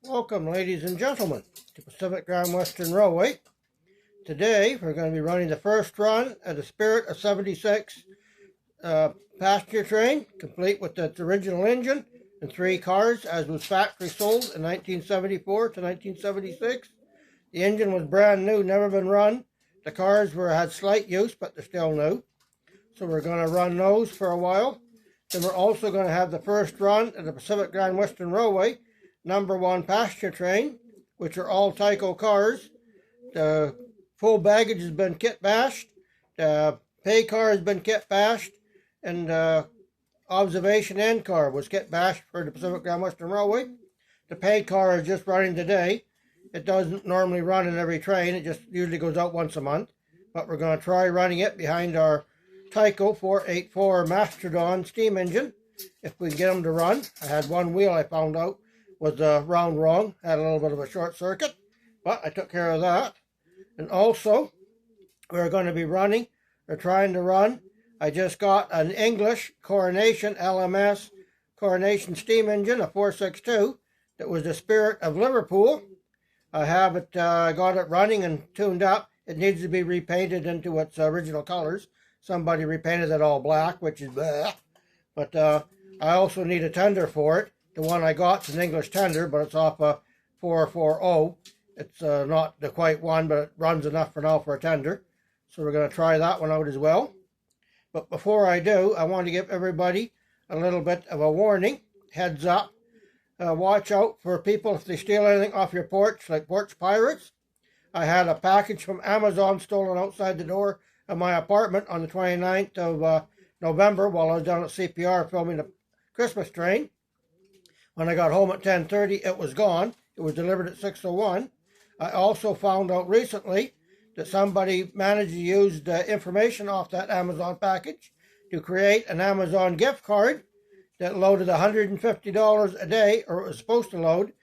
Welcome, ladies and gentlemen, to Pacific Grand Western Railway. Today, we're going to be running the first run of the Spirit of 76 passenger train, complete with its original engine and 3 cars, as was factory sold in 1974 to 1976. The engine was brand new, never been run. The cars had slight use, but they're still new. So we're going to run those for a while. Then we're also going to have the first run of the Pacific Grand Western Railway number 1 passenger train, which are all Tyco cars. The full baggage has been kit bashed. The pay car has been kit bashed. And the observation end car was kit bashed for the Pacific Grand Western Railway. The pay car is just running today. It doesn't normally run in every train. It just usually goes out once a month. But we're going to try running it behind our Tyco 484 Mastodon steam engine, if we can get them to run. I had one wheel I found out was round wrong, had a little bit of a short circuit, but I took care of that. And also, we're going to be running, or trying to run, I just got an English Coronation LMS Coronation steam engine, a 462, that was the Spirit of Liverpool. I have it, got it running and tuned up. It needs to be repainted into its original colors. Somebody repainted it all black, which is bleh. But I also need a tender for it. The one I got is an English tender, but it's off a 440. It's not the quite one, but it runs enough for now for a tender. So we're going to try that one out as well. But before I do, I want to give everybody a little bit of a warning. Heads up. Watch out for people if they steal anything off your porch, like porch pirates. I had a package from Amazon stolen outside the door of my apartment on the 29th of November while I was down at CPR filming the Christmas train. When I got home at 10:30, it was gone. It was delivered at 6:01. I also found out recently that somebody managed to use the information off that Amazon package to create an Amazon gift card that loaded $150 a day, or it was supposed to load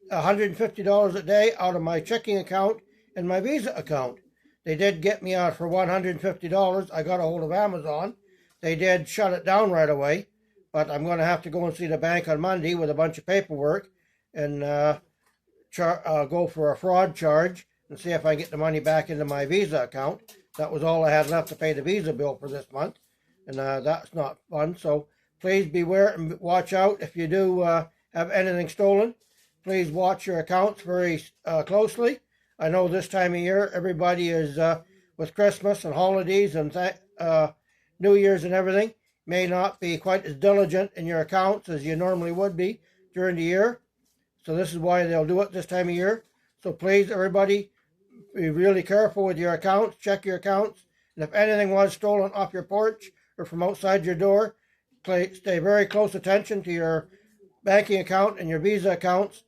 $150 a day out of my checking account and my Visa account. They did get me out for $150. I got a hold of Amazon. They did shut it down right away, but I'm going to have to go and see the bank on Monday with a bunch of paperwork and go for a fraud charge and see if I get the money back into my Visa account. That was all I had left to pay the Visa bill for this month, and that's not fun. So please beware and watch out if you do have anything stolen. Please watch your accounts very closely. I know this time of year everybody is with Christmas and holidays and New Year's and everything, may not be quite as diligent in your accounts as you normally would be during the year. So this is why they'll do it this time of year. So please, everybody, be really careful with your accounts. Check your accounts. And if anything was stolen off your porch or from outside your door, stay very close attention to your banking account and your Visa accounts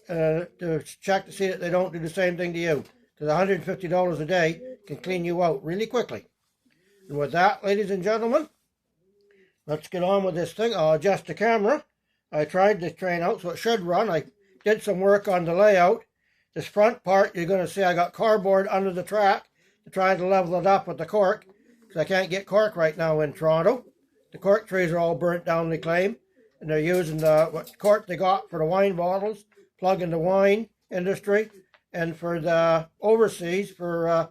to check to see that they don't do the same thing to you. Because $150 a day can clean you out really quickly. And with that, ladies and gentlemen, let's get on with this thing. I'll adjust the camera. I tried the train out so it should run. I did some work on the layout. This front part, you're going to see I got cardboard under the track to try to level it up with the cork, because I can't get cork right now in Toronto. The cork trees are all burnt down, they claim, and they're using what cork they got for the wine bottles, plug in the wine industry, and for the overseas, for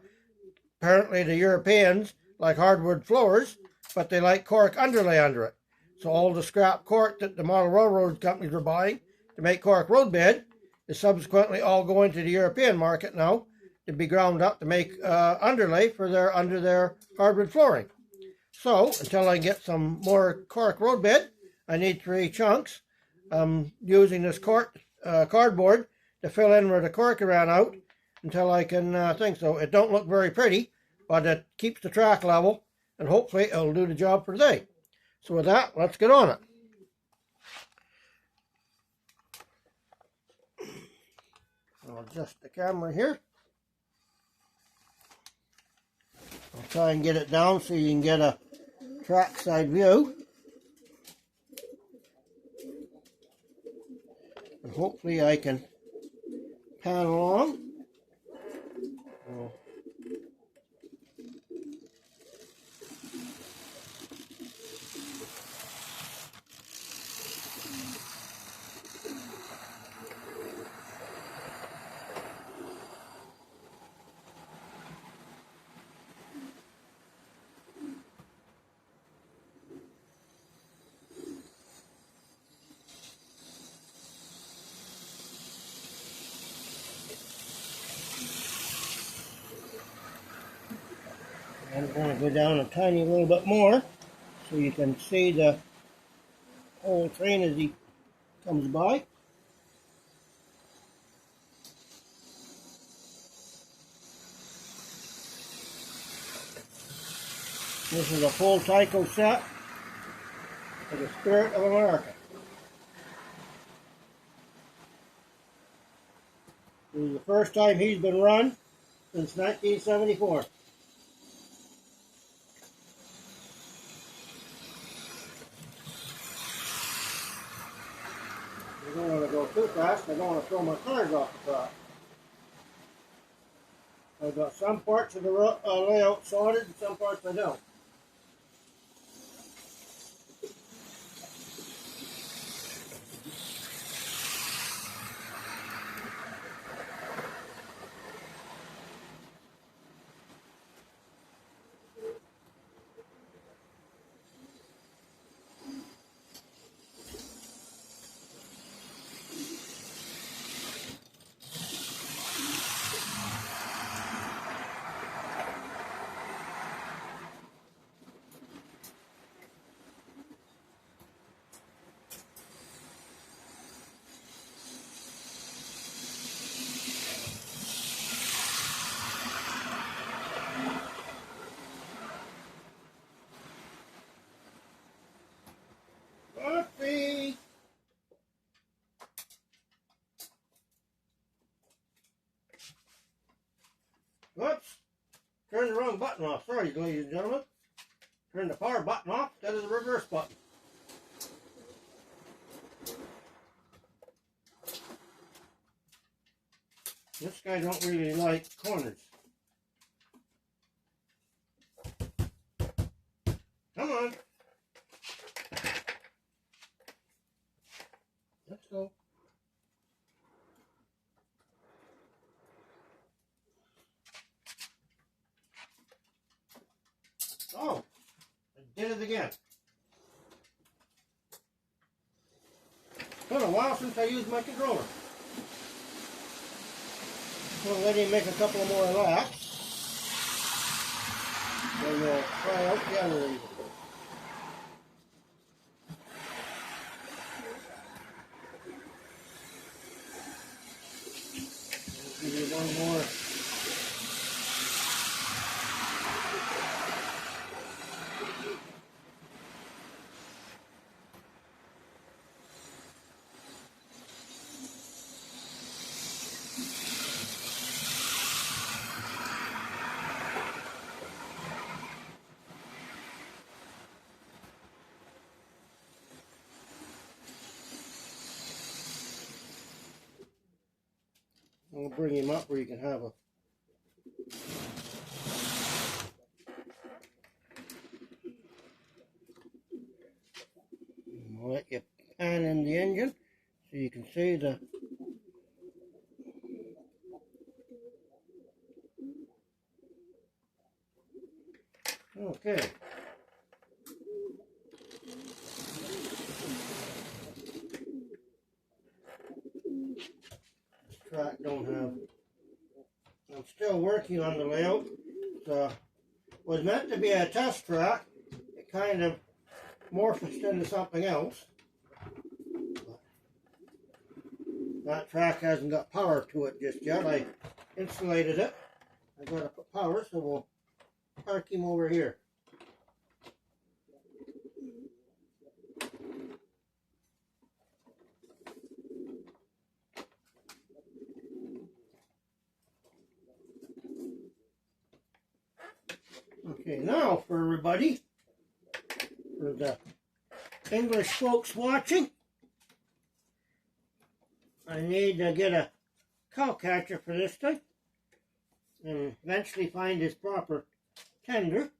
apparently the Europeans like hardwood floors, but they like cork underlay under it. So all the scrap cork that the model railroad companies were buying to make cork roadbed is subsequently all going to the European market now to be ground up to make underlay for under their hardwood flooring. So until I get some more cork roadbed, I need 3 chunks. I'm using this cardboard to fill in where the cork ran out until I can think. So it don't look very pretty, but it keeps the track level, and hopefully it'll do the job for today. So with that, let's get on it. I'll adjust the camera here. I'll try and get it down so you can get a trackside view. And hopefully I can pan along. I'm going to go down a tiny little bit more so you can see the whole train as he comes by. This is a full Tyco set for the Spirit of America. This is the first time he's been run since 1974. I don't want to go too fast. I don't want to throw my cars off the top. I've got some parts of the layout sorted and some parts I don't. Coffee! Whoops! Turn the wrong button off. Sorry, ladies and gentlemen. Turn the power button off instead of the reverse button. This guy don't really like corners. Come on. Let's go. Oh, I did it again. It's been a while since I used my controller. I'm going to let him make a couple more laps. Then we'll try out the other end. Give you one more. I'll bring him up where you can have a I'll let you pan in the engine so you can see the okay. Track don't have. I'm still working on the layout. It was meant to be a test track. It kind of morphed into something else. That track hasn't got power to it just yet. I insulated it. I got to put power, so we'll park him over here. Okay, now for everybody, for the English folks watching, I need to get a cow catcher for this thing and eventually find his proper tender.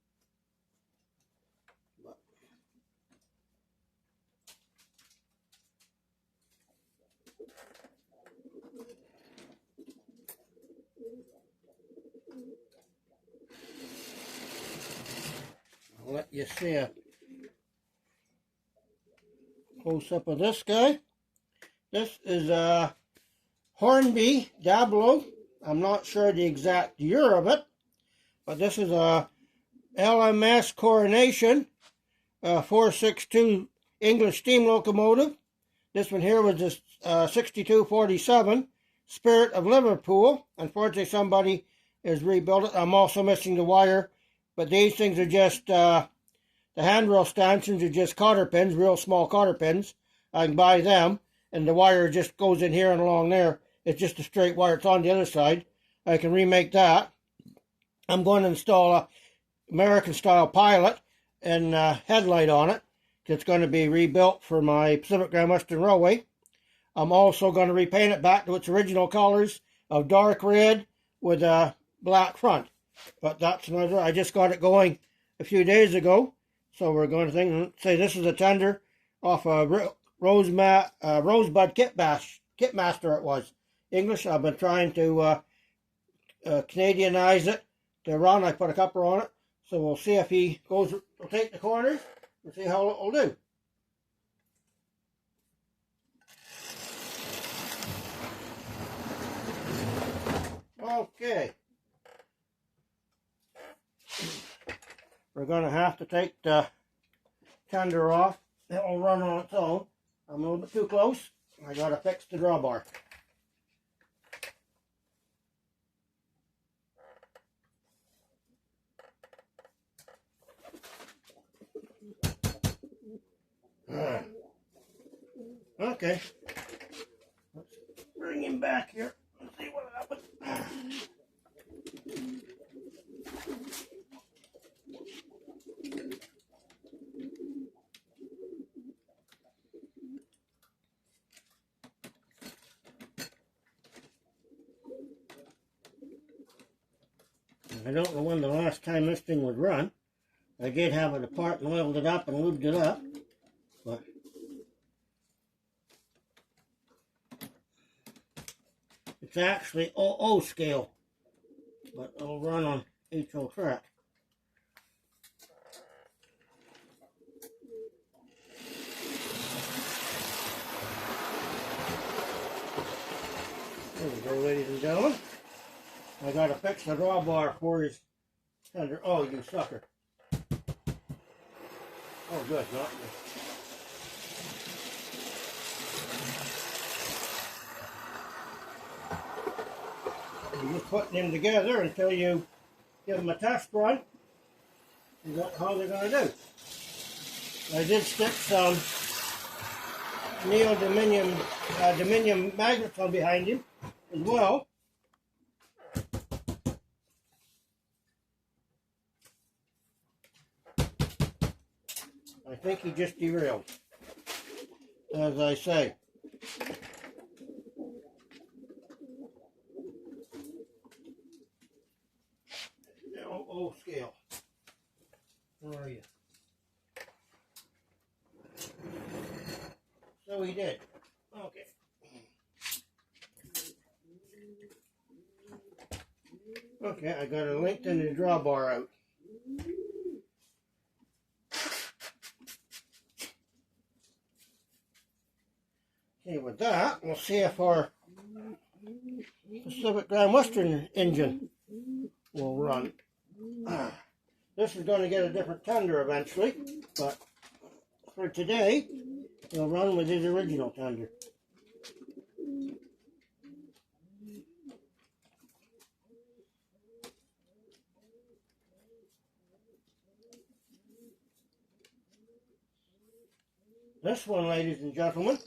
I'll let you see a close-up of this guy. This is a Hornby Dablo. I'm not sure the exact year of it, but this is a LMS Coronation 462 English steam locomotive. This one here was the 6247 Spirit of Liverpool. Unfortunately, somebody has rebuilt it. I'm also missing the wire, but these things are just, the handrail stanchions are just cotter pins, real small cotter pins. I can buy them, and the wire just goes in here and along there. It's just a straight wire. It's on the other side. I can remake that. I'm going to install a American-style pilot and headlight on it. It's going to be rebuilt for my Pacific Grand Western Railway. I'm also going to repaint it back to its original colors of dark red with a black front. But that's another. I just got it going a few days ago, so we're going to say this is a tender off a Rosebud Kitmaster. It was English. I've been trying to Canadianize it to run. I put a coupler on it, so we'll see if he goes. We'll take the corners and see how it will do. Okay. We're going to have to take the tender off. It will run on its own. I'm a little bit too close. I got to fix the drawbar. Okay. Let's bring him back here and see what happens. I don't know when the last time this thing was run. I did have it apart and oiled it up and lubed it up, but it's actually OO scale, but it'll run on HO track. There we go, ladies and gentlemen. I gotta fix the drawbar for his tender. Oh, you sucker. Oh, good, not me. You're just putting them together until you give them a test run. And that's how they're going to do. I did stick some neodymium magnets on behind him as well. I think he just derailed, as I say. OO scale. Where are you? So he did. Okay. Okay, I got to lengthen the drawbar out. Okay, with that, we'll see if our Pacific Grand Western engine will run. This is going to get a different tender eventually, but for today, it'll run with his original tender. This one, ladies and gentlemen,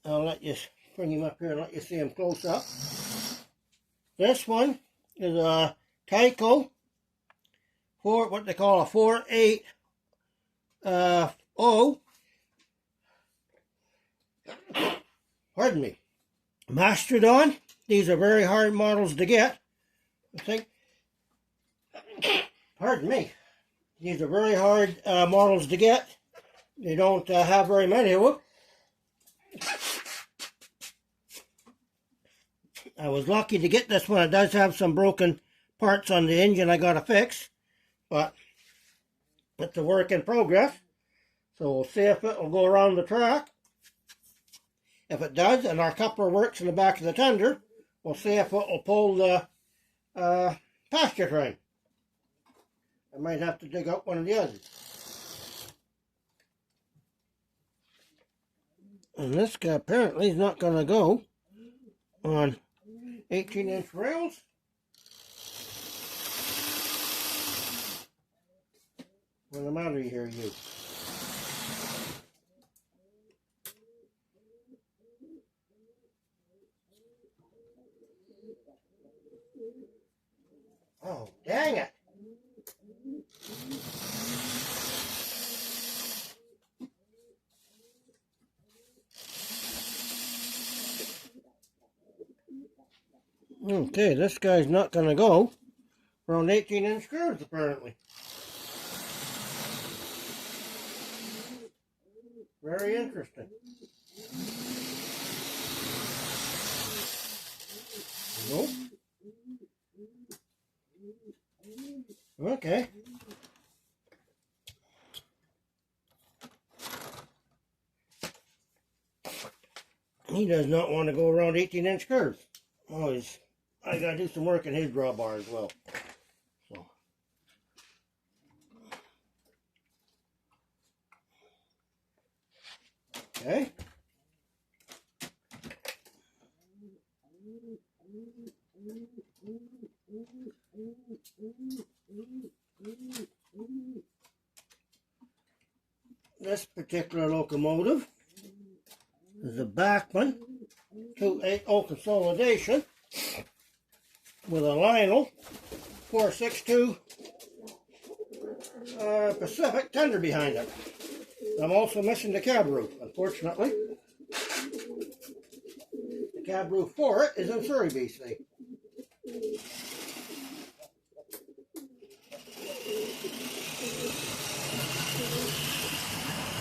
I'll let you bring him up here and let you see him close up. This one is a Tyco what they call a 480. Pardon me. Mastodon. These are very hard models to get. I think. Pardon me. These are very hard models to get. They don't have very many of them. I was lucky to get this one. It does have some broken parts on the engine I got to fix, but it's a work in progress. So we'll see if it will go around the track. If it does, and our coupler works in the back of the tender, We'll see if it will pull the pasture train. I might have to dig up one of the others. And this guy apparently is not going to go on 18-inch rails. When I'm out of here, you. Oh, dang it. Okay, this guy's not going to go around 18-inch screws, apparently. Very interesting. Nope. Okay. He does not want to go around 18-inch curves. Oh, I got to do some work in his drawbar as well. So. Okay. This particular locomotive is a Bachmann 2.8 consolidation with a Lionel 462 Pacific tender behind it. I'm also missing the cab roof, unfortunately. The cab roof for it is in Surrey, BC.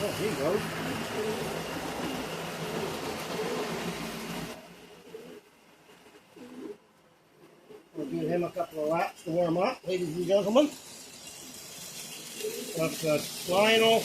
Oh, here he goes. We'll give him a couple of laps to warm up, ladies and gentlemen. That's Lionel